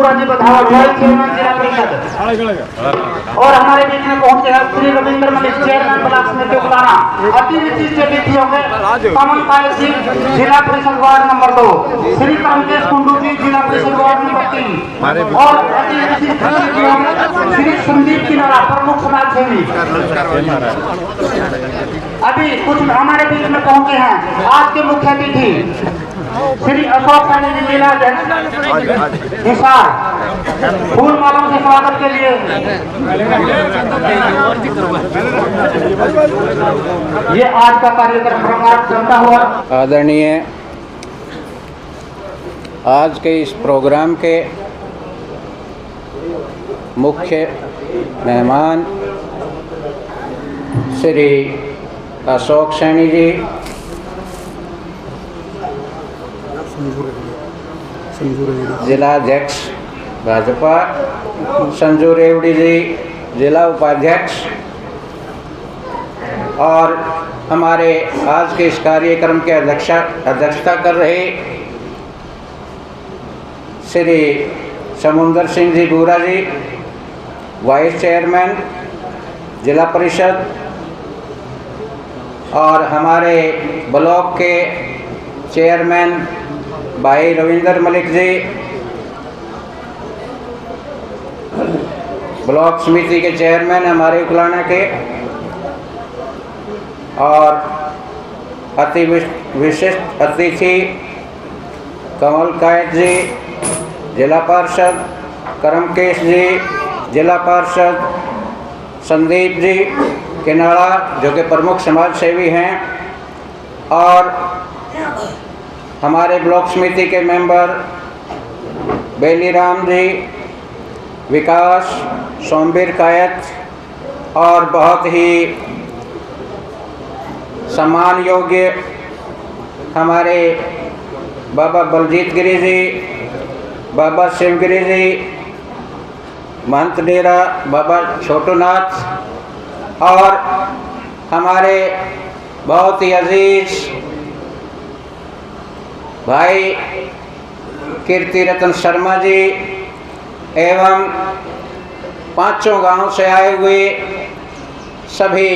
बुआजी बधावत vice chairman जिला परिषद। और हमारे बीच में पहुंचे हैं श्री रविंद्र मलिक चेयरमैन ब्लॉक समिति उकलाना। अति विशिष्ट अतिथि होंगे पवन पायल सिंह जिला परिषद वार्ड नंबर 2, श्री करमकेश कुंडू जी जिला परिषद वार्ड नंबर 3 और अति विशिष्ट अतिथि होंगे श्री संदीप किनारा प्रमुख समाज सेवी। अभी कुछ हमारे बीच में पहुंचे हैं आज के मुख्य अतिथि श्री अशोक सैनी जी जिला हिसार। फूल मालों से स्वागत के लिए ये आज का कार्यक्रम प्रकाश चलता हुआ। आदरणीय, आज के इस प्रोग्राम के मुख्य मेहमान श्री अशोक सैनी जी, जिलाध्यक्ष भाजपा, संजू रेवड़ी जी जिला उपाध्यक्ष, और हमारे आज के इस कार्यक्रम के अध्यक्षता कर रहे श्री समुंदर सिंह जी बूरा जी, वाइस चेयरमैन जिला परिषद, और हमारे ब्लॉक के चेयरमैन भाई रविंद्र मलिक जी, ब्लॉक समिति के चेयरमैन हमारे उकलाना के, और अति विशिष्ट अतिथि कमल कायत जी जिला पार्षद, करमकेश जी जिला पार्षद, संदीप जी किनाड़ा जो कि प्रमुख समाज सेवी हैं, और हमारे ब्लॉक समिति के मेंबर बेलीराम जी, विकास, सोमवीर कायत, और बहुत ही सम्मान योग्य हमारे बाबा बलजीत गिरी जी, बाबा शिवगिरी जी, महंत डेरा बाबा छोटूनाथ, और हमारे बहुत ही अजीज भाई कीर्ति रतन शर्मा जी, एवं पांचों गांवों से आए हुए सभी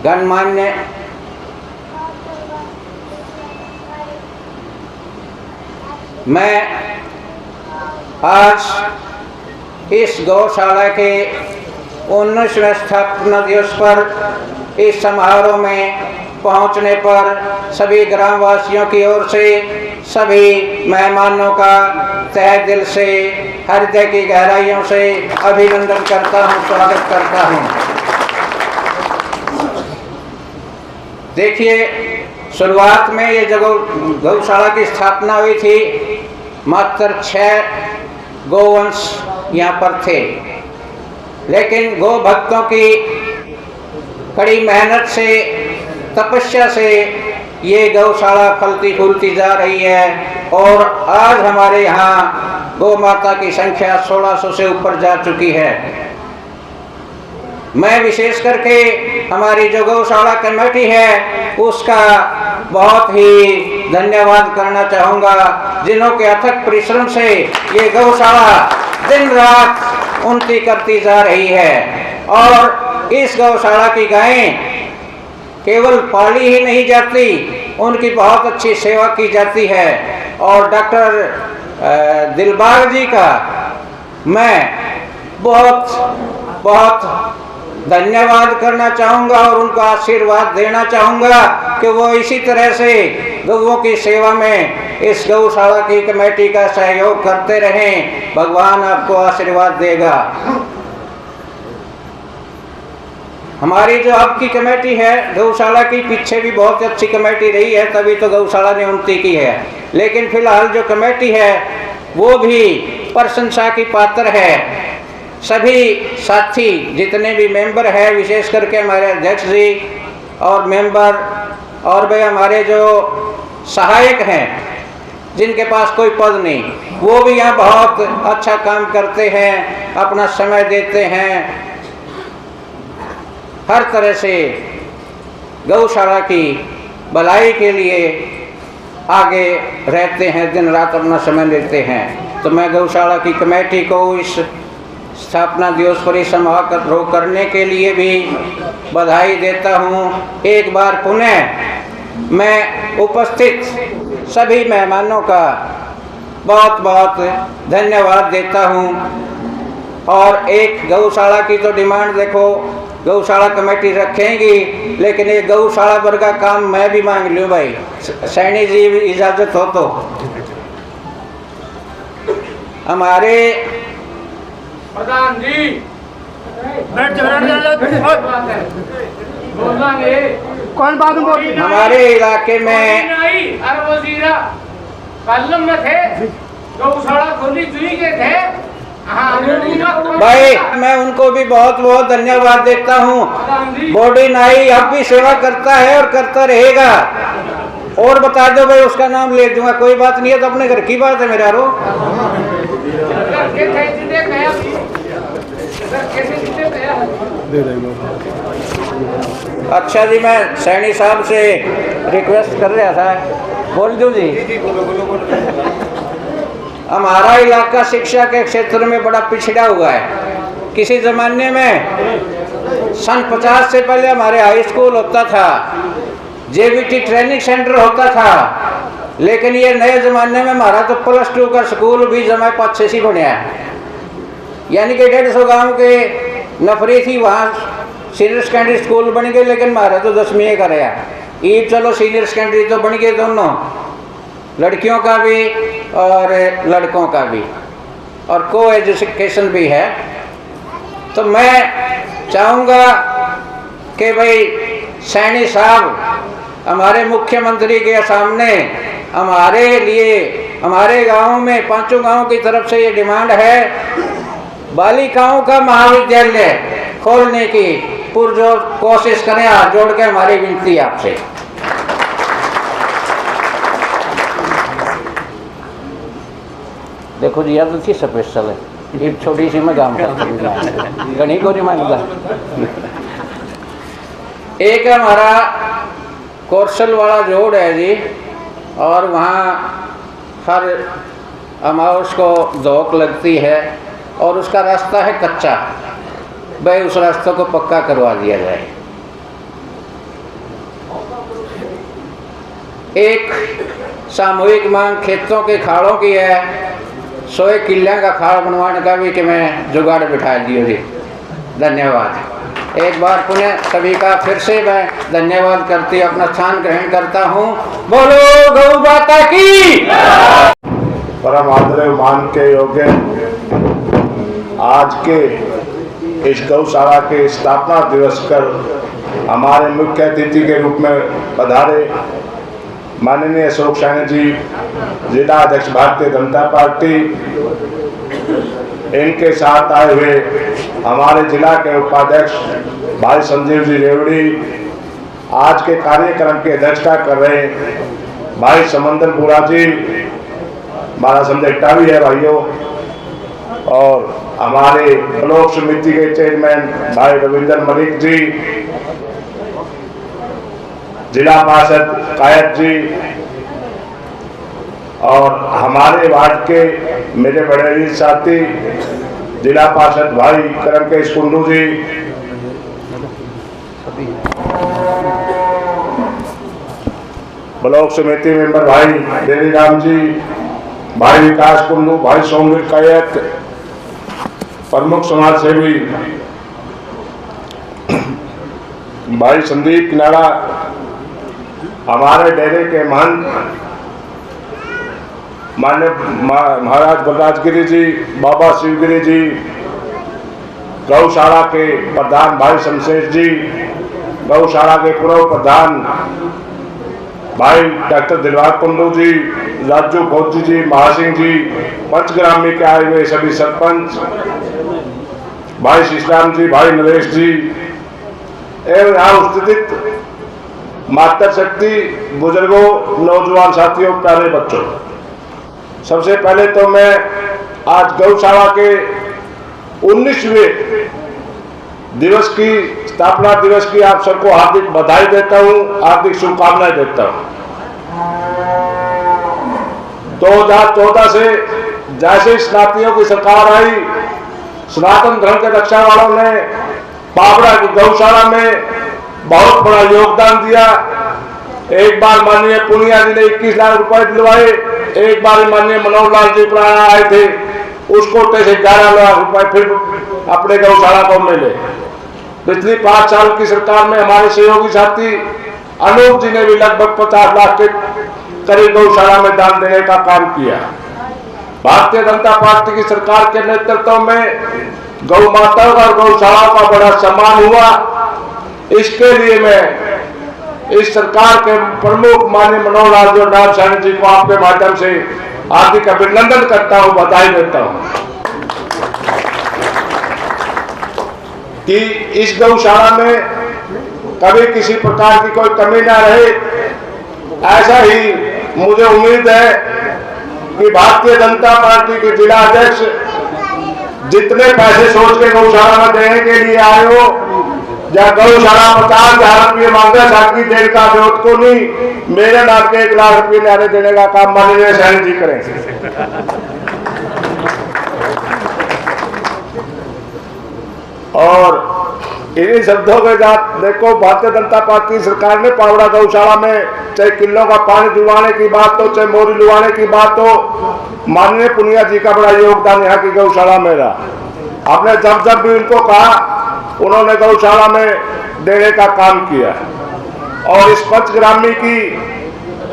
गणमान्य मैं आज इस गौशाला के 19वें स्थापना दिवस पर इस समारोह में पहुंचने पर सभी ग्रामवासियों की ओर से सभी मेहमानों का तहे दिल से हृदय की गहराइयों से अभिनंदन करता हूं, स्वागत करता हूं। देखिए, शुरुआत में ये जगह गौशाला की स्थापना हुई थी, मात्र 6 गोवंश यहाँ पर थे, लेकिन गौ भक्तों की कड़ी मेहनत से, तपस्या से ये गौशाला फलती फूलती जा रही है, और आज हमारे यहाँ गौ माता की संख्या 1600 से ऊपर जा चुकी है। मैं विशेष करके हमारी जो गौशाला कमेटी है उसका बहुत ही धन्यवाद करना चाहूँगा, जिन्हों के अथक परिश्रम से ये गौशाला दिन रात उन्नति करती जा रही है। और इस गौशाला की गायें केवल पाली ही नहीं जाती, उनकी बहुत अच्छी सेवा की जाती है। और डॉक्टर दिलबाग जी का मैं बहुत धन्यवाद करना चाहूँगा और उनको आशीर्वाद देना चाहूँगा कि वो इसी तरह से गौओं की सेवा में इस गौशाला की कमेटी का सहयोग करते रहें। भगवान आपको आशीर्वाद देगा। हमारी जो अब की कमेटी है गौशाला की, पीछे भी बहुत अच्छी कमेटी रही है, तभी तो गौशाला ने उन्नति की है, लेकिन फिलहाल जो कमेटी है वो भी प्रशंसा की पात्र है। सभी साथी जितने भी मेंबर हैं, विशेष करके हमारे अध्यक्ष जी और मेंबर, और भाई हमारे जो सहायक हैं जिनके पास कोई पद नहीं, वो भी यहाँ बहुत अच्छा काम करते हैं, अपना समय देते हैं, हर तरह से गौशाला की भलाई के लिए आगे रहते हैं, दिन रात अपना समय देते हैं। तो मैं गौशाला की कमेटी को इस स्थापना दिवस पर समारोह करने के लिए भी बधाई देता हूँ। एक बार पुनः मैं उपस्थित सभी मेहमानों का बहुत बहुत धन्यवाद देता हूँ। और एक गौशाला की तो डिमांड देखो, गौशाला कमेटी रखेंगी, लेकिन ये गौशाला पर का काम मैं भी मांग लूँ भाई, सैनी जी इजाज़त हो तो। हमारे प्रधान जी कौन बात बोल हमारे इलाके में कलम में थे, गौशाला खुली चुनी के थे। भाई मैं उनको भी बहुत बहुत धन्यवाद देता हूँ। बॉडी नाई अब भी सेवा करता है और करता रहेगा। और बता दो भाई, उसका नाम ले दूंगा, कोई बात नहीं है, तो अपने घर की बात है मेरा रो। अच्छा जी, मैं सैनी साहब से रिक्वेस्ट कर रहा था, बोल दूं जी। हमारा इलाका शिक्षा के क्षेत्र में बड़ा पिछड़ा हुआ है। किसी ज़माने में सन 50 से पहले हमारे हाई स्कूल होता था, जेबीटी ट्रेनिंग सेंटर होता था, लेकिन ये नए ज़माने में हमारा तो +2 का स्कूल भी जमा 5-6 बनया है। यानी कि 150 गाँव के नफरी थी, वहाँ सीनियर सेकेंडरी स्कूल बन गए, लेकिन हमारा तो 10वीं का रहा। ये चलो सीनियर सेकेंडरी तो बन गए दोनों, लड़कियों का भी और लड़कों का भी, और को एजुकेशन भी है। तो मैं चाहूँगा कि भाई सैनी साहब हमारे मुख्यमंत्री के सामने हमारे लिए, हमारे गांव में 5 गांव की तरफ से ये डिमांड है, बालिकाओं का महाविद्यालय खोलने की पुरजोर कोशिश करें। हाथ जोड़ के हमारी विनती है आपसे। देखो जी, याद थी स्पेशल है, एक छोटी सी मैं गाँव गणी को नहीं मांगता। एक हमारा कौशल वाला जोड़ है जी, और वहाँ हर अमावस को धोख लगती है, और उसका रास्ता है कच्चा। भाई उस रास्ते को पक्का करवा दिया जाए। एक सामूहिक मांग खेतों के खाड़ों की है, 100 किल्ला का खाड़ बनवाने का भी कि मैं जुगाड़ बिठा दियो जी। धन्यवाद। एक बार पुनः सभी का फिर से मैं धन्यवाद करती अपना स्थान ग्रहण करता हूँ। बोलो गौ माता की। परम आदरणीय मान के योग्य आज के इस गौशाला के स्थापना दिवस पर हमारे मुख्य अतिथि के रूप में पधारे माननीय अशोक सैनी जी, जिला अध्यक्ष भारतीय जनता पार्टी, इनके साथ आए हुए हमारे जिला के उपाध्यक्ष भाई संजीव जी रेवड़ी, आज के कार्यक्रम की अध्यक्षता कर रहे भाई समंदरपुरा जी, हमारा समझेटा भी है भाइयों, और हमारे ब्लॉक समिति के चेयरमैन भाई रविंदर मलिक जी, जिला पार्षद कायद जी, और हमारे वार्ड के मेरे बड़े साथी जिला पार्षद भाई करमकेश कुंडू जी, ब्लॉक समिति मेंबर भाई देवी राम जी, भाई विकास कुंडू, भाई सोमवीर कायत, प्रमुख समाज सेवी भाई संदीप किनारा, हमारे डेरे के महंत मान्य महाराज बलराजगिरी जी, बाबा शिवगिरी जी, गौशाला के प्रधान भाई शमशेर जी, गौशाला के पूर्व प्रधान भाई डॉक्टर दिलवाग कुंडू जी, राजू फौजी जी, महासिंह जी, पंचग्रामी के आए हुए सभी सरपंच भाई शीशराम जी, भाई नरेश जी, एवं यहाँ उपस्थित मातृशक्ति, बुजुर्गों, नौजवान साथियों, प्यारे बच्चों, सबसे पहले तो मैं आज गौशाला के 19वें दिवस की, स्थापना दिवस की आप सबको हार्दिक बधाई देता हूं, हार्दिक शुभकामनाएं देता हूं। 2014 से जैसे स्नातियों की सरकार आई, सनातन धर्म के रक्षा वालों ने पावड़ा की गौशाला में बहुत बड़ा योगदान दिया। एक बार माननीय पुनिया जी ने 21 लाख रुपए दिलवाए, एक बार माननीय मनोहर लाल जी पुराना आए थे, उसको से 11 लाख रुपए फिर अपने गौशाला को मिले। पिछली 5 साल की सरकार में हमारे सहयोगी साथी अनूप जी ने भी लगभग 50 लाख के करीब गौशाला में दान देने का काम किया। भारतीय जनता पार्टी की सरकार के नेतृत्व में गौ माताओं और गौशालाओं का बड़ा सम्मान हुआ। इसके लिए मैं इस सरकार के प्रमुख माननीय मनोहर लाल जी और नायब सैनी जी को आपके माध्यम से हार्दिक अभिनंदन करता हूं, बधाई देता हूं कि इस गौशाला में कभी किसी प्रकार की कोई कमी ना रहे। ऐसा ही मुझे उम्मीद है कि भारतीय जनता पार्टी के जिला अध्यक्ष जितने पैसे सोच के गौशाला में देने के लिए आए हो, या गौशाला 50,000 रुपये मांगे साकी देने का विरोध को नहीं, मेरे नाम के 1 लाख रुपये नारे देने का काम माननीय सैनी जी करें। और इन्हीं शब्दों के साथ देखो, भारतीय जनता पार्टी सरकार ने पावड़ा गौशाला में चाहे किलों का पानी दिलवाने की बात हो, चाहे मोरी दिलवाने की बात हो, माननीय पुनिया जी का बड़ा योगदान यहाँ की गौशाला में रहा। आपने जब जब भी उनको कहा, उन्होंने गौशाला में देने का काम किया। और इस पंचग्रामी की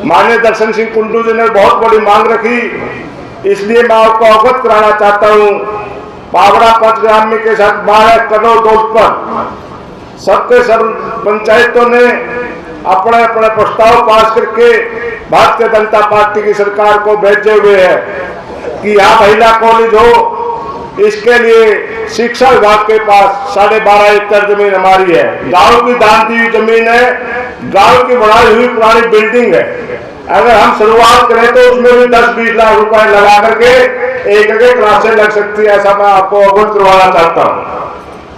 माननीय दर्शन सिंह कुंडू जी ने बहुत बड़ी मांग रखी, इसलिए मैं आपको अवगत कराना चाहता हूँ। पावड़ा पंचग्रामी के साथ 12 करोड़ डोज पर सबके सब पंचायतों ने अपने अपने प्रस्ताव पास करके भारतीय जनता पार्टी की सरकार को भेजे हुए हैं कि यहाँ महिला कॉलेज हो। इसके लिए शिक्षा विभाग के पास 12.5 एकड़ जमीन हमारी है, गांव की दान दी हुई जमीन है, गांव की बनाई हुई पुरानी बिल्डिंग है। अगर हम शुरुआत करें तो उसमें भी 10-20 लाख रुपए लगा करके एक क्लासें लग सकती है, ऐसा मैं आपको अवगत करवाना चाहता हूँ।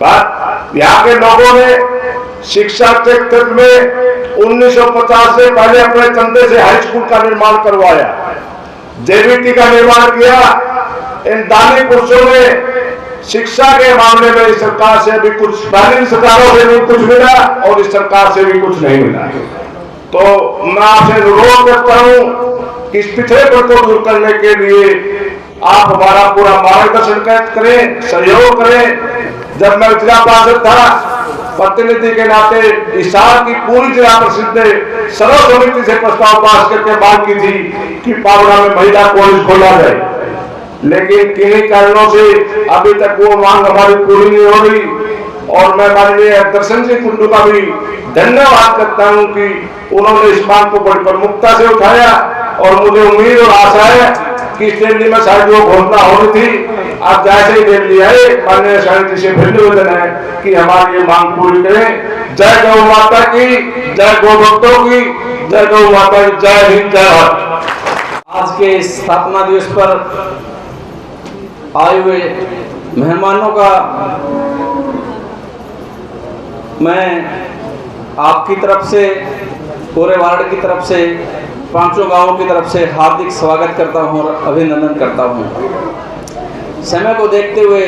बात यहाँ के लोगों ने शिक्षा के क्षेत्र में 1950 से पहले अपने चंदे से हाई स्कूल का निर्माण करवाया, जेबीटी का निर्माण किया। इन दानी पुरुषों ने शिक्षा के मामले में इस सरकार से भी कुछ, पहली सरकारों से भी कुछ मिला और इस सरकार से भी कुछ नहीं मिला। तो मैं आपसे अनुरोध करता हूं कि इस पिछड़ेपन को दूर करने के लिए आप हमारा पूरा मार्गदर्शन करें, सहयोग करें। जब मैं जिला पार्षद था, प्रतिनिधि के नाते इस साल की पूरी जिला प्रसिद्ध सर्व समिति से प्रस्ताव पास करके मांग की थी कि पावड़ा में महिला कॉलेज खोला जाए, लेकिन किन्हीं कारणों से अभी तक वो मांग हमारी पूरी नहीं हो रही। और मैं माननीय दर्शन सिंह कुंडू का भी धन्यवाद करता हूं कि उन्होंने इस मांग को बड़ी प्रमुखता से उठाया। और मुझे उम्मीद और आशा है कि इस दिल्ली में शायद वो घोषणा होनी थी, आप जैसे ही दिल्ली आए, माननीय सैनी जी से फिर निवेदन है कि हमारी ये मांग पूरी करें। जय गौ माता की, जय गौ भक्तों की, जय गौ माता की, जय हिंद, जय भारत। आज के स्थापना दिवस पर आए हुए मेहमानों का मैं आपकी तरफ से, पूरे वार्ड की तरफ से, 5 गांवों की तरफ से हार्दिक स्वागत करता हूं और अभिनंदन करता हूं। समय को देखते हुए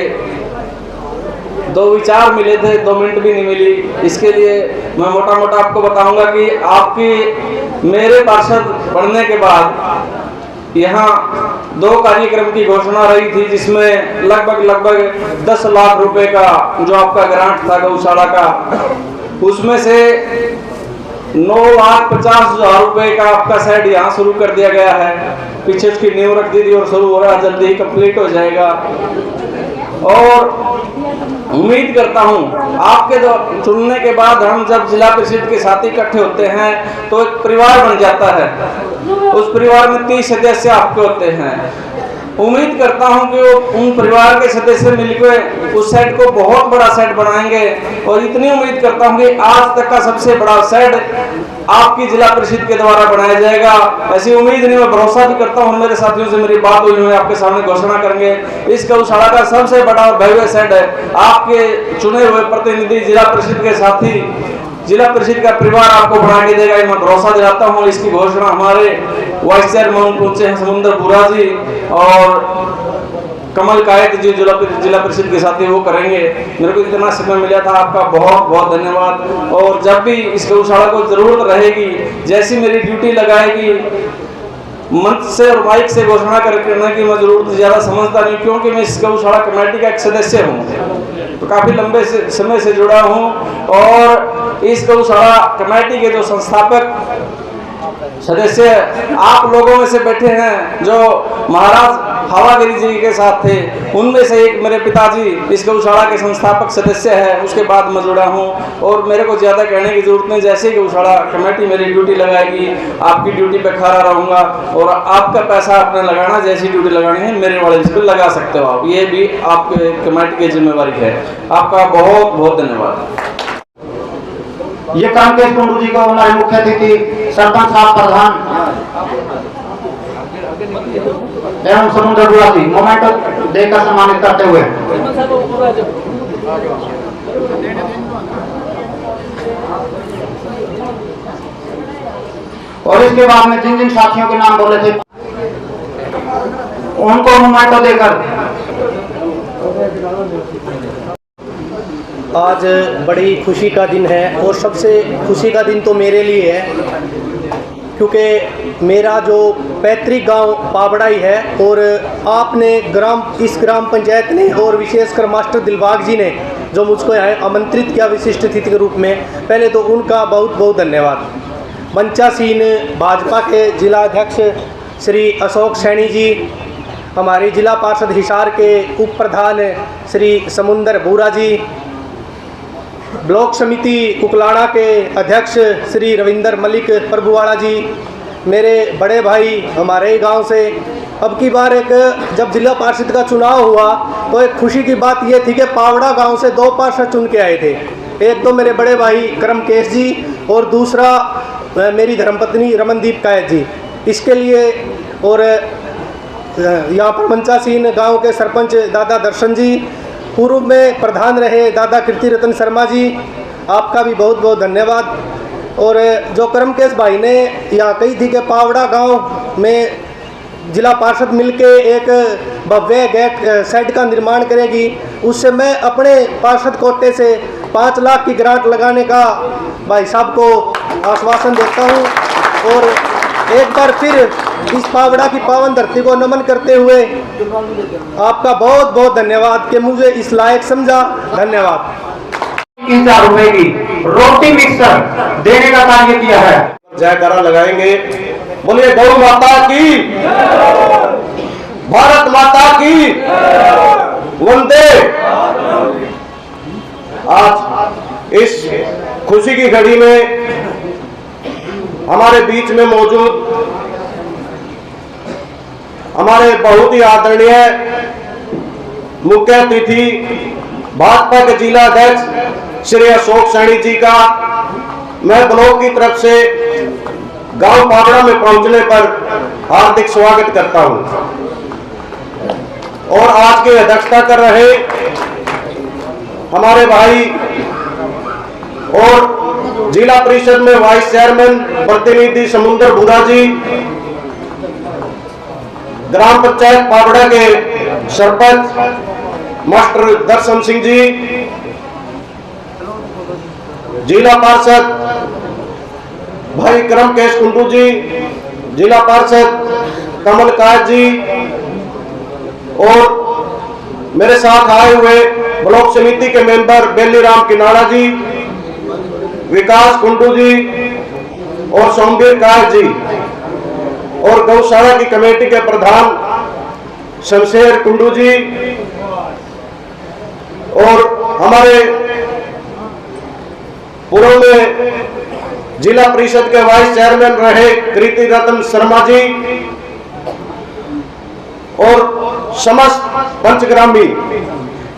2 विचार मिले थे, 2 मिनट भी नहीं मिली। इसके लिए मैं मोटा मोटा आपको बताऊंगा कि आपकी मेरे पार्षद बनने के बाद यहाँ 2 कार्यक्रम की घोषणा रही थी, जिसमें लगभग 10 लाख रुपए का जो आपका ग्रांट था गौशाला का, उसमें से 9,50,000 रुपए का आपका साइड यहाँ शुरू कर दिया गया है। पीछे उसकी नींव रख दी थी और शुरू हो रहा है, जल्दी ही कंप्लीट हो जाएगा। और उम्मीद करता हूँ आपके चुनने के बाद हम जब जिला परिषद के साथ इकट्ठे होते हैं तो एक परिवार बन जाता है। उस परिवार में 30 सदस्य आपके होते हैं। उम्मीद करता हूं कि वो उन परिवार के सदस्य मिलकर उस सेट को बहुत बड़ा सेट बनाएंगे। और इतनी उम्मीद करता हूं कि आज तक का सबसे बड़ा सेट आपकी जिला परिषद के द्वारा बनाया जाएगा। ऐसी उम्मीद नहीं, मैं भरोसा भी करता हूं। मेरे साथियों से मेरी बात हुई है, आपके सामने घोषणा करेंगे। इस गौशाला का सबसे बड़ा और भव्य सेट है आपके चुने हुए प्रतिनिधि जिला परिषद के साथी, जिला परिषद का परिवार आपको बना के देगा, मैं भरोसा दिलाता हूँ। इसकी घोषणा हमारे वाइस चेयरमैन पहुंचे हैं समुंदर बुरा जी, और कमल कायत जी जिला परिषद के साथी वो करेंगे। मेरे को इतना समय मिला था, आपका बहुत बहुत धन्यवाद। और जब भी इस गौशाला को जरूरत रहेगी, जैसी मेरी ड्यूटी लगाएगी, मंच से और माइक से घोषणा करने की मैं जरूरत ज़्यादा समझता नहीं, क्योंकि मैं इस गौशाला कमेटी का एक सदस्य हूँ, तो काफ़ी लंबे समय से जुड़ा हूँ। और इस गौशाला कमेटी के जो संस्थापक सदस्य आप लोगों में से बैठे हैं, जो महाराज हवागिरी जी के साथ थे, उनमें से एक मेरे पिताजी इस गौशाला के संस्थापक सदस्य है, उसके बाद मैं जुड़ा हूँ। और मेरे को ज़्यादा कहने की जरूरत नहीं, जैसे ही गौशाला कमेटी मेरी ड्यूटी लगाएगी, आपकी ड्यूटी पे खड़ा रहूँगा, और आपका पैसा आपने लगाना, जैसी ड्यूटी लगानी है मेरे वाले इस पर लगा सकते हो आप, ये भी आपके कमेटी की जिम्मेवारी है। आपका बहुत बहुत धन्यवाद। ये कामकेश कुंडू जी को हमारे मुख्य अतिथि सरपंच साहब प्रधान एवं समुद्र बुरा जी मोमेंटो देकर सम्मानित करते हुए, और इसके बाद में जिन जिन साथियों के नाम बोले थे उनको मोमेंटो देकर। आज बड़ी खुशी का दिन है, और सबसे खुशी का दिन तो मेरे लिए है, क्योंकि मेरा जो पैतृक गांव पाबड़ाई है, और आपने इस ग्राम पंचायत ने और विशेषकर मास्टर दिलबाग जी ने जो मुझको यहाँ आमंत्रित किया विशिष्ट अतिथि के रूप में, पहले तो उनका बहुत बहुत धन्यवाद। मंचासीन भाजपा के जिला अध्यक्ष श्री अशोक सैनी जी, हमारे जिला पार्षद हिसार के उप प्रधान श्री समुंदर बुरा जी, ब्लॉक समिति कुकलाड़ा के अध्यक्ष श्री रविंदर मलिक प्रभुवाड़ा जी, मेरे बड़े भाई हमारे गांव से। अब की बार जब जिला पार्षद का चुनाव हुआ तो एक खुशी की बात ये थी कि पावड़ा गांव से 2 पार्षद चुन के आए थे, एक तो मेरे बड़े भाई करमकेश जी, और दूसरा मेरी धर्मपत्नी रमनदीप कायत जी। इसके लिए और यहाँ पर मंचासीन गाँव के सरपंच दादा दर्शन जी, पूर्व में प्रधान रहे दादा कीर्ति रतन शर्मा जी, आपका भी बहुत बहुत धन्यवाद। और जो करमकेश भाई ने यहाँ कही थी कि पावड़ा गांव में जिला पार्षद मिलके एक भव्य गेट शेड का निर्माण करेगी, उससे मैं अपने पार्षद कोटे से 5 लाख की ग्रांट लगाने का भाई साहब को आश्वासन देता हूँ। और एक बार फिर इस पावड़ा की पावन धरती को नमन करते हुए आपका बहुत बहुत धन्यवाद कि मुझे इस लायक समझा। धन्यवाद। 3000 रुपए की रोटी मिक्सर देने का कार्य किया है। जयकारा लगाएंगे। बोलिए गौ माता की, भारत माता की, वंदे। आज इस खुशी की घड़ी में हमारे बीच में मौजूद हमारे बहुत ही आदरणीय मुख्य अतिथि भाजपा के जिला अध्यक्ष श्री अशोक सैनी जी का मैं ब्लॉक की तरफ से गांव पाबड़ा में पहुंचने पर हार्दिक स्वागत करता हूं। और आज की अध्यक्षता कर रहे हमारे भाई और जिला परिषद में वाइस चेयरमैन प्रतिनिधि समुंदर बुरा जी, ग्राम पंचायत पाबड़ा के सरपंच मास्टर दर्शन सिंह जी, जिला पार्षद भाई करमकेश कुंडू जी, जिला पार्षद कमल कायत जी, और मेरे साथ आए हुए ब्लॉक समिति के मेंबर बेली राम किनारा जी, विकास कुंडू जी और सोमवीर कायत जी, और गौशाला की कमेटी के प्रधान शमशेर कुंडू जी, और हमारे पूर्व में जिला परिषद के वाइस चेयरमैन रहे कीर्ति रतन शर्मा जी, और समस्त पंचग्रामी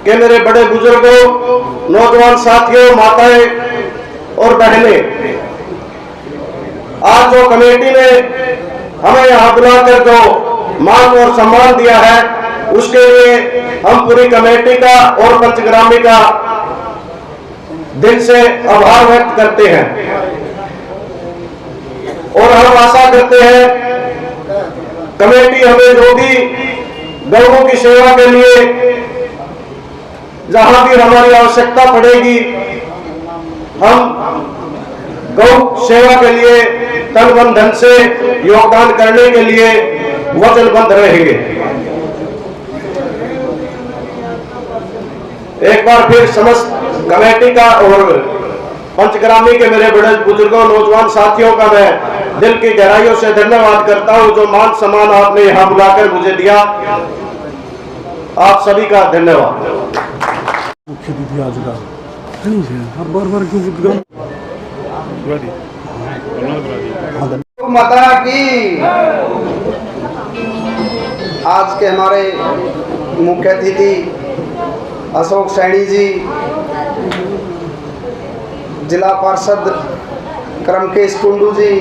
के मेरे बड़े बुजुर्गों, नौजवान साथियों, माताएं और बहनें, आज जो कमेटी ने हमें यहाँ बुलाकर जो मान और सम्मान दिया है उसके लिए हम पूरी कमेटी का और पंचग्रामी का दिल से आभार व्यक्त करते हैं। और हम आशा करते हैं कमेटी हमें जो भी गौों की सेवा के लिए जहां भी हमारी आवश्यकता पड़ेगी, हम गौ सेवा के लिए तन मन धन से योगदान करने के लिए वचनबद्ध रहेंगे। एक बार फिर समस्त कमेटी का और पंचग्रामी के मेरे बड़े बुजुर्गों, नौजवान साथियों का मैं दिल की गहराइयों से धन्यवाद करता हूं। जो मान सम्मान आपने यहां बुलाकर मुझे दिया, आप सभी का धन्यवाद। मुख्य अतिथि आज का बार माता की। आज के हमारे मुख्य अतिथि अशोक सैनी जी, जिला पार्षद क्रमकेश कुंडू जी,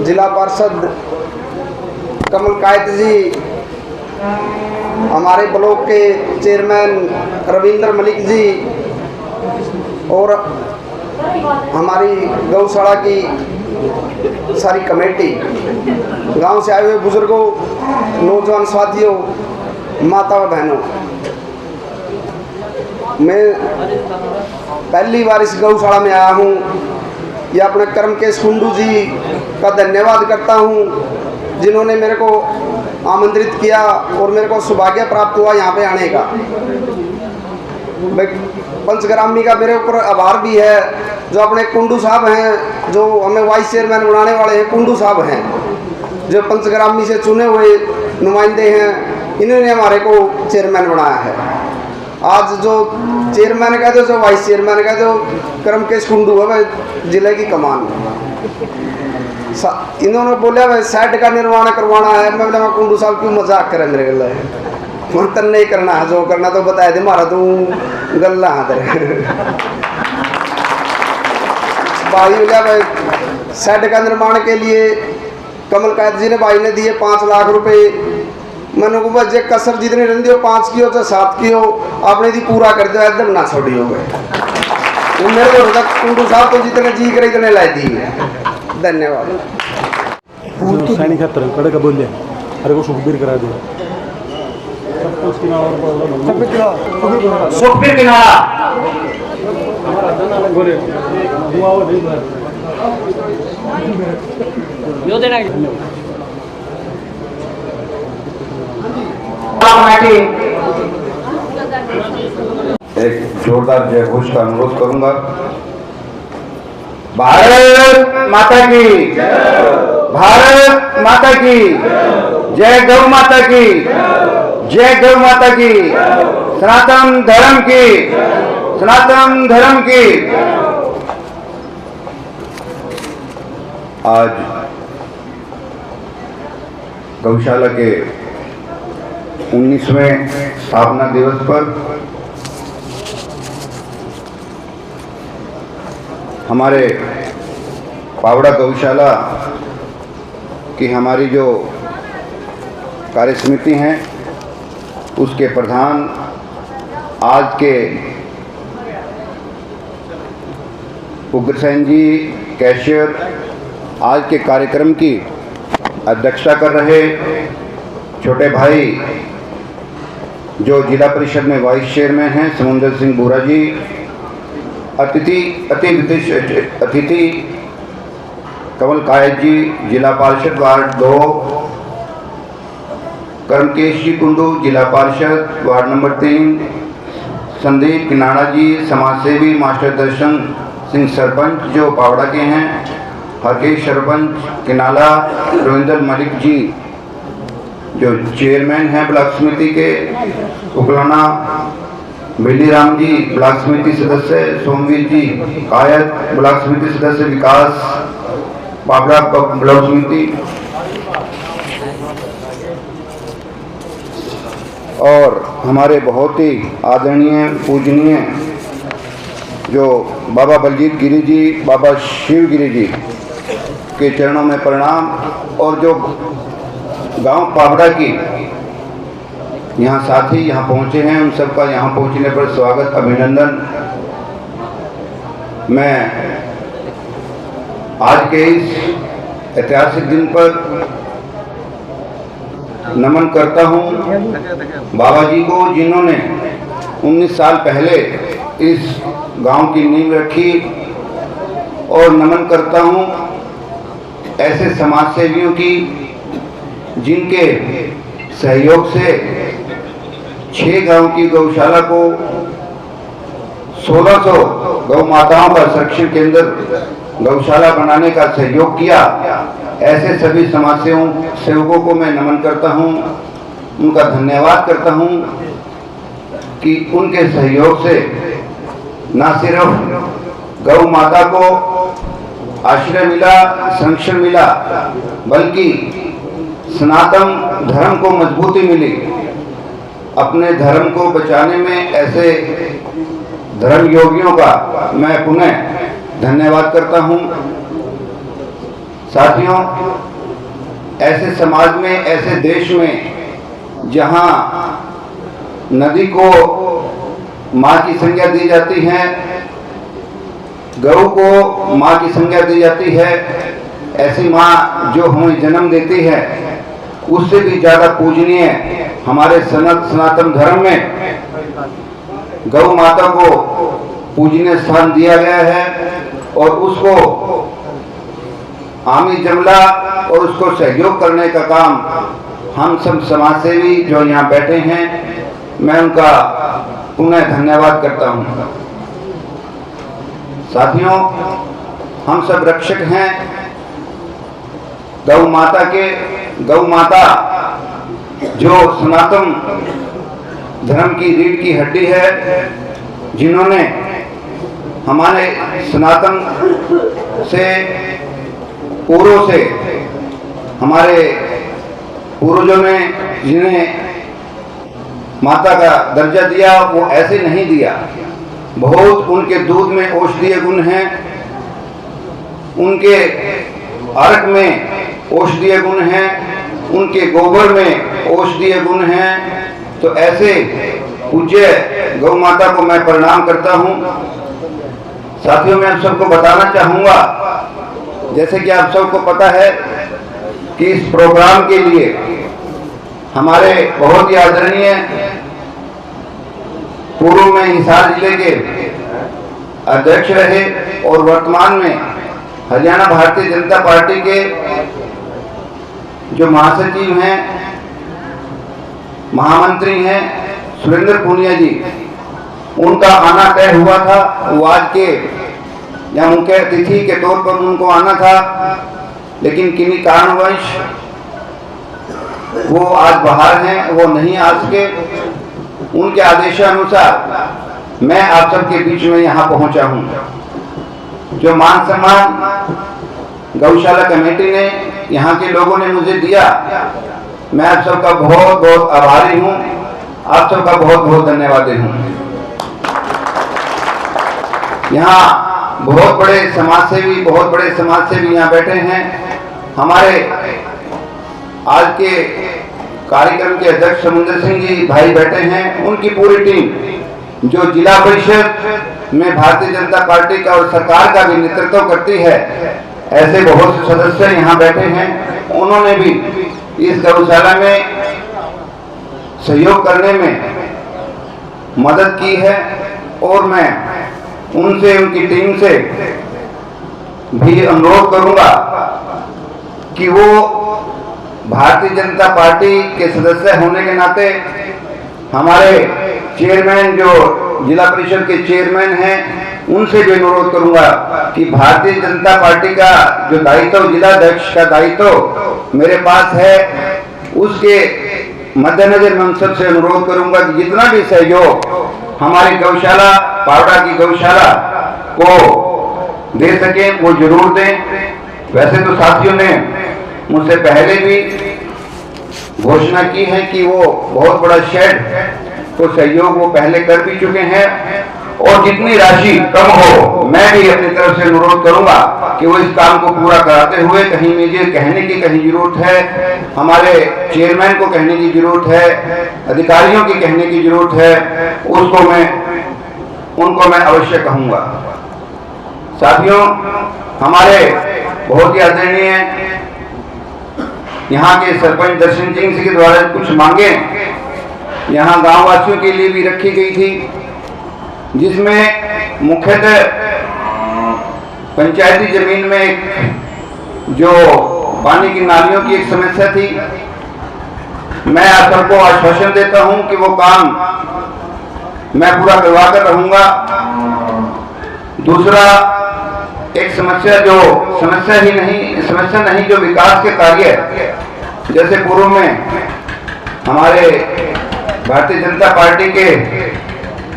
जिला पार्षद कमल कायत जी, हमारे ब्लॉक के चेयरमैन रविंद्र मलिक जी और हमारी गौशाला की सारी कमेटी, गांव से आए हुए बुजुर्गों, नौजवान साथियों, माता व बहनों, मैं पहली बार इस गौशाला में आया हूँ। ये अपने क्रमकेश कुंडू जी का धन्यवाद करता हूँ, जिन्होंने मेरे को आमंत्रित किया और मेरे को सौभाग्य प्राप्त हुआ यहाँ पे आने का। पंचग्रामी का मेरे ऊपर आभार भी है, जो अपने कुंडू साहब हैं, जो हमें वाइस चेयरमैन बनाने वाले हैं, कुंडू साहब हैं, जो पंचग्रामी से चुने हुए नुमाइंदे हैं, इन्होंने हमारे को चेयरमैन बनाया है। आज जो चेयरमैन का जो वाइस चेयरमैन का जो क्रमकेश कुंडू है, वह जिले की कमान, इन्होंने बोला भाई साइड का निर्माण करवाना है। मैं बोला कुंडू साहब क्यों मजाक करें मेरे गले, मंथन नहीं करना है, जो करना तो बताया दे, मारा तो गल्ला हाथ भाई बोला भाई साइड का निर्माण के लिए कमल कायत जी ने भाई ने दिए 5 लाख रुपए। मैंने को बस कसर जितनी रही हो 5 की हो चाहे 7 की हो, आपने दी पूरा कर दो, एकदम ना छोड़ी हो गए। मेरे को कुंडू साहब तो जितने जी करे इतने ला दिए। धन्यवाद। सैनिक कड़े का बोलिए, अरे को सुखबीर करा दे। सुखबीर किनारा एक जोरदार जय घोष का अनुरोध करूंगा। भारत माता की, भारत माता की जय, गौ माता की जय, गौ माता की, सनातन धर्म की, सनातन धर्म की। आज गौशाला के 19वें स्थापना दिवस पर हमारे पावड़ा गौशाला की हमारी जो कार्य समिति हैं, उसके प्रधान आज के उग्रसेन जी कैशियर आज के कार्यक्रम की अध्यक्षता कर रहे छोटे भाई जो जिला परिषद में वाइस चेयरमैन हैं समुंदर सिंह बोरा जी, अतिथि कमल कायत जी, जिला पार्षद वार्ड 2, कर्मकेश जी कुंडू, जिला पार्षद वार्ड नंबर 3, संदीप किनाड़ा जी, समाजसेवी मास्टर दर्शन सिंह सरपंच जो पावड़ा के हैं, हरकेश सरपंच किनाला, रविंद्र मलिक जी जो चेयरमैन हैं ब्लॉक समिति के, उकलाना बिल्ली राम जी ब्लॉक समिति सदस्य, सोमवीर जी कायद ब्लॉक समिति सदस्य, विकास पावड़ा ब्लॉक समिति, और हमारे बहुत ही आदरणीय पूजनीय जो बाबा बलजीत गिरी जी, बाबा शिव गिरी जी के चरणों में प्रणाम। और जो गांव पावड़ा की यहाँ साथी यहाँ पहुँचे हैं, उन सबका यहाँ पहुँचने पर स्वागत, अभिनंदन। मैं आज के इस ऐतिहासिक दिन पर नमन करता हूँ बाबा जी को, जिन्होंने 19 साल पहले इस गांव की नींव रखी। और नमन करता हूँ ऐसे समाज सेवियों की जिनके सहयोग से 6 गांव की गौशाला को 1600 गौ माताओं का संरक्षण केंद्र गौशाला बनाने का सहयोग किया। ऐसे सभी समाज सेवकों को मैं नमन करता हूं, उनका धन्यवाद करता हूं कि उनके सहयोग से न सिर्फ गौ माता को आश्रय मिला, संरक्षण मिला, बल्कि सनातन धर्म को मजबूती मिली। अपने धर्म को बचाने में ऐसे धर्म योगियों का मैं पुनः धन्यवाद करता हूं। साथियों, ऐसे समाज में, ऐसे देश में जहां नदी को मां की संज्ञा दी जाती है, गौ को मां की संज्ञा दी जाती है, ऐसी मां जो हमें जन्म देती है उससे भी ज्यादा पूजनीय हमारे सनातन धर्म में गौ माता को पूजनीय स्थान दिया गया है। और उसको आमी जमला और उसको सहयोग करने का काम हम सब समाज सेवी जो यहाँ बैठे हैं, मैं उनका पुनः धन्यवाद करता हूँ। साथियों, हम सब रक्षक हैं गौ माता के। गौ माता जो सनातन धर्म की रीढ़ की हड्डी है, जिन्होंने हमारे सनातन से पूर्वों से हमारे पूर्वजों ने जिन्हें माता का दर्जा दिया, वो ऐसे नहीं दिया। बहुत उनके दूध में औषधीय गुण हैं, उनके अर्क में औषधीय गुण हैं, उनके गोबर में औषधीय गुण हैं। तो ऐसे पूज्य गौ माता को मैं प्रणाम करता हूँ। साथियों, मैं आप सबको बताना चाहूँगा, जैसे कि आप सबको पता है कि इस प्रोग्राम के लिए हमारे बहुत ही आदरणीय पूर्व में हिसार जिले के अध्यक्ष रहे और वर्तमान में हरियाणा भारतीय जनता पार्टी के जो महासचिव हैं, महामंत्री हैं, सुरेंद्र पुनिया जी, उनका आना तय हुआ था। वो आज के या मुख्य अतिथि के तौर पर उनको आना था, लेकिन किन्हीं कारणवश वो आज बाहर हैं, वो नहीं आ सके। उनके आदेशानुसार मैं आप सबके बीच में यहाँ पहुँचा हूँ। जो मान सम्मान गौशाला कमेटी ने, यहाँ के लोगों ने मुझे दिया, मैं आप सबका बहुत बहुत आभारी हूँ, आप सबका बहुत बहुत धन्यवाद हूँ। यहाँ बहुत बड़े समाज सेवी यहाँ बैठे हैं। हमारे आज के कार्यक्रम के अध्यक्ष समुद्र सिंह जी भाई बैठे हैं, उनकी पूरी टीम जो जिला परिषद में भारतीय जनता पार्टी का और सरकार का भी नेतृत्व करती है, ऐसे बहुत से सदस्य यहाँ बैठे हैं। उन्होंने भी इस गौशाला में सहयोग करने में मदद की है और मैं उनसे, उनकी टीम से भी अनुरोध करूंगा कि वो भारतीय जनता पार्टी के सदस्य होने के नाते हमारे चेयरमैन, जो जिला परिषद के चेयरमैन हैं, उनसे भी अनुरोध करूंगा कि भारतीय जनता पार्टी का जो दायित्व, जिलाध्यक्ष का दायित्व मेरे पास है, उसके मद्देनजर मैं उन सबसे अनुरोध करूंगा कि जितना भी सहयोग हमारी गौशाला, पावड़ा की गौशाला को दे सके वो जरूर दें। वैसे तो साथियों ने मुझसे पहले भी घोषणा की है कि वो बहुत बड़ा शेड को सहयोग वो पहले कर भी चुके हैं, और जितनी राशि कम हो मैं भी अपनी तरफ से अनुरोध करूंगा कि वो इस काम को पूरा कराते हुए, कहीं मुझे कहने की कहीं जरूरत है, हमारे चेयरमैन को कहने की जरूरत है, अधिकारियों की कहने की जरूरत है, उनको मैं अवश्य कहूंगा। साथियों, हमारे बहुत ही आदरणीय यहाँ के सरपंच दर्शन सिंह के द्वारा कुछ मांगे यहाँ गांव वासियों के लिए भी रखी गई थी, जिसमें मुख्यतः पंचायती जमीन में एक जो पानी की नालियों की एक समस्या थी। मैं आप सबको आश्वासन देता हूं कि वो काम मैं पूरा करवा कर रहूंगा। दूसरा, एक समस्या नहीं जो विकास के कार्य, जैसे पूर्व में हमारे भारतीय जनता पार्टी के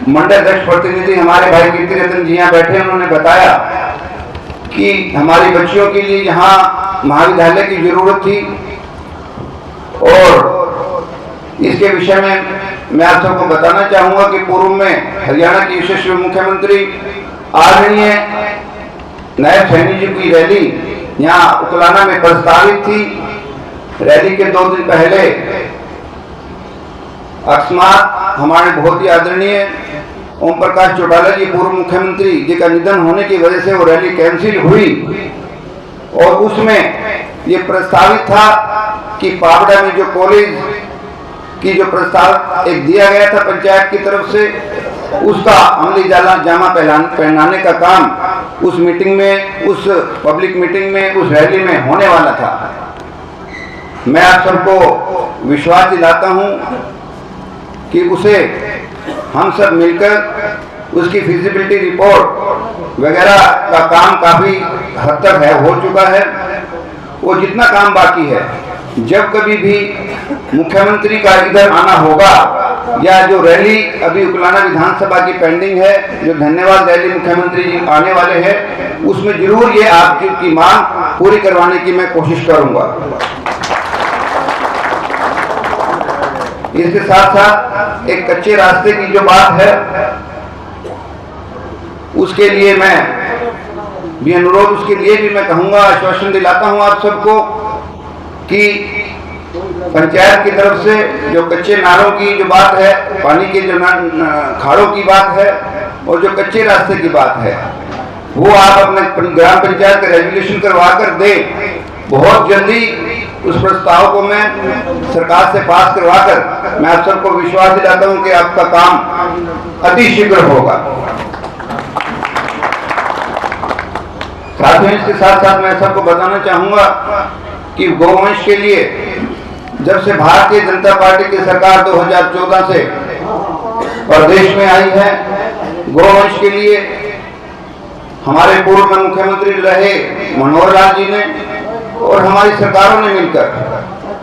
मंडल अध्यक्ष प्रतिनिधि हमारे भाई कीर्ति रतन जी यहाँ बैठे, उन्होंने बताया कि हमारी बच्चियों के लिए यहाँ महाविद्यालय की जरूरत थी, और इसके विषय में मैं आप सबको बताना चाहूंगा कि पूर्व में हरियाणा के यशस्वी मुख्यमंत्री आदरणीय नायब सैनी जी की रैली यहाँ उकलाना में प्रस्तावित थी। रैली के 2 दिन पहले अकस्मात हमारे बहुत ही आदरणीय ओम प्रकाश चौटाला जी पूर्व मुख्यमंत्री जी का निधन होने की वजह से वो रैली कैंसिल हुई, और उसमें ये प्रस्तावित था कि पावड़ा में जो कॉलेज की जो प्रस्ताव एक दिया गया था पंचायत की तरफ से, उसका अमली जामा पहनाने का काम उस मीटिंग में, उस पब्लिक मीटिंग में, उस रैली में होने वाला था। मैं आप सबको विश्वास दिलाता हूं कि उसे हम सब मिलकर उसकी फिजिबिलिटी रिपोर्ट वगैरह का काम काफी हद तक हो चुका है। वो जितना काम बाकी है, जब कभी भी मुख्यमंत्री का इधर आना होगा, या जो रैली अभी उकलाना विधानसभा की पेंडिंग है, जो धन्यवाद रैली मुख्यमंत्री जी आने वाले हैं, उसमें जरूर ये आपकी मांग पूरी करवाने की मैं कोशिश करूंगा। इसके साथ साथ एक कच्चे रास्ते की जो बात है, उसके लिए मैं भी अनुरोध, उसके लिए भी मैं कहूंगा, आश्वासन दिलाता हूं आप सबको कि पंचायत की तरफ से जो कच्चे नालों की जो बात है, पानी के जो खाड़ों की बात है, और जो कच्चे रास्ते की बात है, वो आप अपने ग्राम पंचायत का रेजुलेशन करवा कर दें। बहुत जल्दी उस प्रस्ताव को मैं सरकार से पास करवाकर मैं आप सबको विश्वास दिलाता हूं कि आपका काम अति शीघ्र होगा। साथियों, इसके साथ साथ मैं सबको बताना चाहूंगा कि गौवंश के लिए जब से भारतीय जनता पार्टी की सरकार 2014 से प्रदेश में आई है, गौवंश के लिए हमारे पूर्व में मुख्यमंत्री रहे मनोहर लाल जी ने और हमारी सरकारों ने मिलकर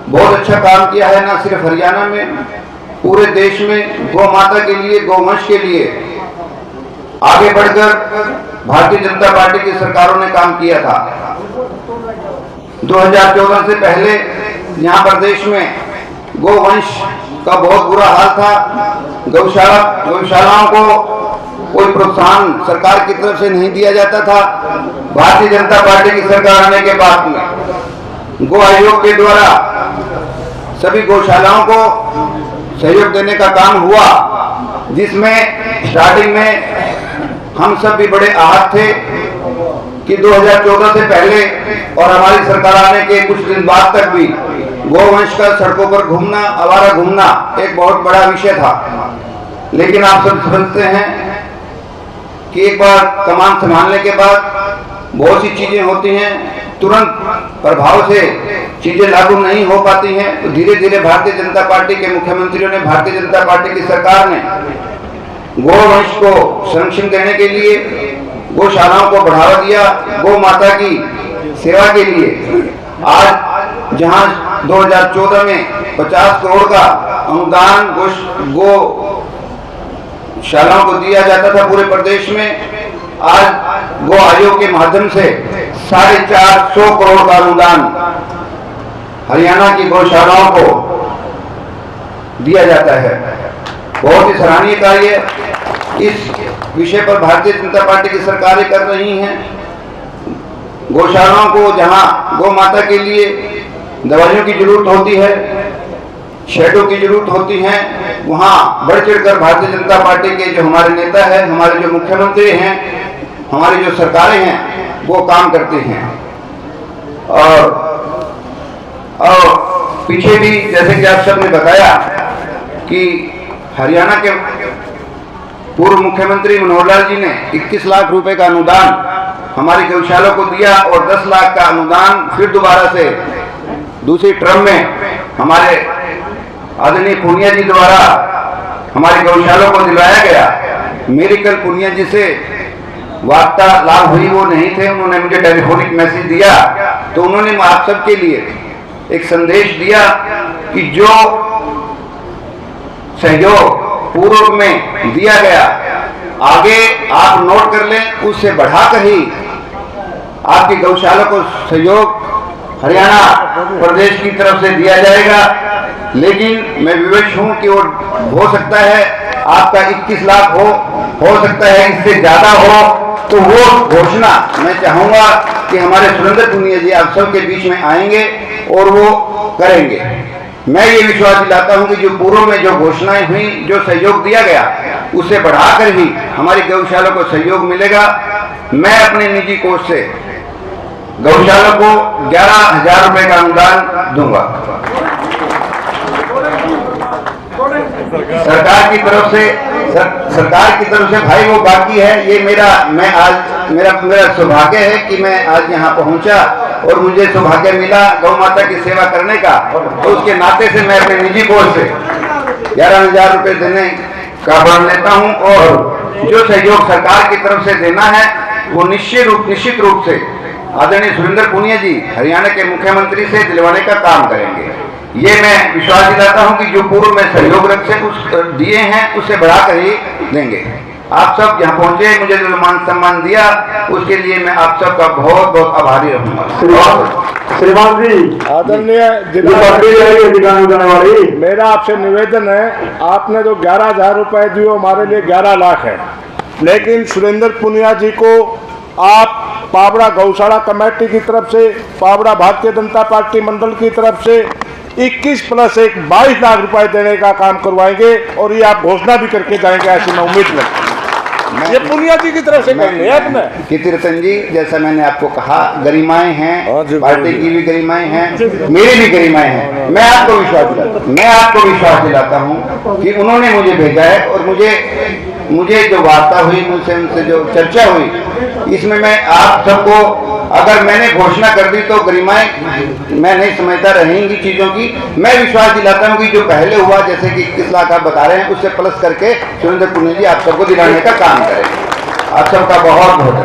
बहुत अच्छा काम किया है। न सिर्फ हरियाणा में, पूरे देश में गौ माता के लिए, गौवंश के लिए आगे बढ़कर भारतीय जनता पार्टी की सरकारों ने काम किया था। 2014 से पहले यहाँ प्रदेश में गौवंश का बहुत बुरा हाल था। गौशालाओं को कोई प्रोत्साहन सरकार की तरफ से नहीं दिया जाता था। भारतीय जनता पार्टी की सरकार आने के बाद में गो आयोग के द्वारा सभी गौशालाओं को सहयोग देने का काम हुआ, जिसमें स्टार्टिंग में हम सब भी बड़े आहत थे कि 2014 से पहले और हमारी सरकार आने के कुछ दिन बाद तक भी गौवंश का सड़कों पर घूमना, आवारा घूमना एक बहुत बड़ा विषय था। लेकिन आप सब समझते हैं कि एक बार कमान संभालने के बाद बहुत सी चीजें होती हैं, तुरंत प्रभाव से चीजें लागू नहीं हो पाती हैं। तो धीरे धीरे भारतीय जनता पार्टी के मुख्यमंत्रियों ने, भारतीय जनता पार्टी की सरकार ने गौवंश को संरक्षण देने के लिए गौशालाओं को बढ़ावा दिया। गौ माता की सेवा के लिए आज जहां 2014 में 50 करोड़ का अनुदान गौशालाओं को दिया जाता था पूरे प्रदेश में, आज गो आयोग के माध्यम से 450 करोड़ का अनुदान हरियाणा की गौशालाओं को दिया जाता है। बहुत ही सराहनीय कार्य इस विषय पर भारतीय जनता पार्टी की सरकारें कर रही हैं। गौशालाओं को जहां गौ माता के लिए दवाइयों की जरूरत होती है, शेडों की जरूरत होती है, वहां बढ़ चढ़कर भारतीय जनता पार्टी के जो हमारे नेता हैं, हमारे जो मुख्यमंत्री हैं, हमारी जो सरकारें हैं, वो काम करते हैं। और और पीछे भी जैसे कि आप सब ने बताया कि हरियाणा के पूर्व मुख्यमंत्री मनोहर लाल जी ने 21 लाख रुपए का अनुदान हमारी गौशाला को दिया और 10 लाख का अनुदान फिर दोबारा से दूसरी टर्म में हमारे आदरणीय पुनिया जी द्वारा हमारी गौशाला को दिलाया गया। मेरी कल पुनिया जी से वार्तालाप हुई, वो नहीं थे, उन्होंने मुझे टेलीफोनिक मैसेज दिया, तो उन्होंने आप सबके लिए एक संदेश दिया कि जो सहयोग पूर्व में दिया गया आगे आप नोट कर लें, उससे बढ़ाकर ही आपकी गौशाला को सहयोग हरियाणा प्रदेश की तरफ से दिया जाएगा। लेकिन मैं विवश हूं कि वो हो सकता है आपका 21 लाख हो सकता है इससे ज्यादा हो, तो वो घोषणा मैं चाहूंगा कि हमारे सुरेंद्र पुनिया जी आप सबके बीच में आएंगे और वो करेंगे। मैं ये विश्वास दिलाता हूं कि जो पूर्व में जो घोषणाएं हुई, जो सहयोग दिया गया, उससे बढ़ाकर ही हमारी गौशाला को सहयोग मिलेगा। मैं अपने निजी कोष से गौशाला को 11,000 रुपए का अनुदान दूंगा। सरकार की तरफ से भाई वो बाकी है, ये मेरा सौभाग्य है कि मैं आज यहाँ पहुँचा और मुझे सौभाग्य मिला गौ माता की सेवा करने का, तो उसके नाते से मैं अपने निजी कोष से 11,000 रुपए देने का प्रण लेता हूँ। और जो सहयोग सरकार की तरफ से देना है वो निश्चित रूप से आदरणीय सुरेंद्र पुनिया जी हरियाणा के मुख्यमंत्री से दिलवाने का काम करेंगे। ये मैं विश्वास दिलाता हूं कि जो पूर्व में सहयोग दिए हैं उससे बढ़ाकर ही देंगे। आप सब यहाँ पहुंचे, मुझे जो मान सम्मान दिया उसके लिए मैं आप सबका बहुत बहुत आभारी रहूंगा। श्रीमान जी, आदरणीय जिला, मेरा आपसे निवेदन है, आपने जो 11,000 रुपए दिए हमारे लिए 11 लाख है, लेकिन सुरेंद्र पुनिया जी को आप पावड़ा गौशाला कमेटी की तरफ से, पावड़ा भारतीय जनता पार्टी मंडल की तरफ से 21 + 1 22 लाख रुपए देने का काम करवाएंगे और ये आप घोषणा भी करके जाएंगे, ऐसी मैं उम्मीद करता हूँ। ये पुनिया जी की तरफ से कीर्तन जी, जैसा मैंने आपको कहा, गरिमाएं हैं, पार्टी की भी गरिमाएं हैं, मेरी भी गरिमाएं हैं। मैं आपको विश्वास दिलाता हूं कि उन्होंने मुझे भेजा है और मुझे जो वार्ता हुई, उनसे जो चर्चा हुई, इसमें मैं आप सबको, अगर मैंने घोषणा कर दी तो गरिमाएं मैं नहीं समझता रहेंगी चीजों की। मैं विश्वास दिलाता हूं कि जो पहले हुआ, जैसे कि 21 लाख आप बता रहे हैं, उससे प्लस करके सुरेंद्र पुनिया जी आप सबको दिलाने का काम करेंगे। आप सबका बहुत बहुत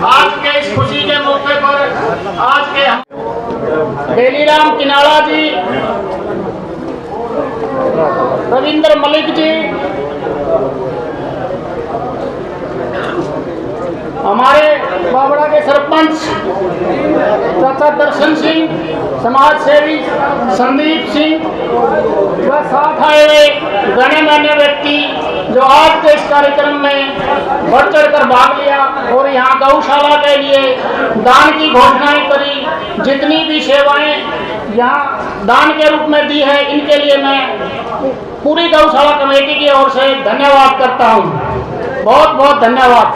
आज के इस खुशी के मौके पर आज के बेलीराम किनाड़ा जी, रविंद्र मलिक जी, हमारे बावड़ा के सरपंच चाचा दर्शन सिंह, समाज सेवी संदीप सिंह, व साथ आए हुए गणमान्य व्यक्ति जो आज के इस कार्यक्रम में बढ़ चढ़ कर भाग लिया और यहाँ गौशाला के लिए दान की घोषणाएं करी। जितनी भी सेवाएं यहाँ दान के रूप में दी है, इनके लिए मैं पूरी गौशाला कमेटी की ओर से धन्यवाद करता हूँ। बहुत बहुत धन्यवाद।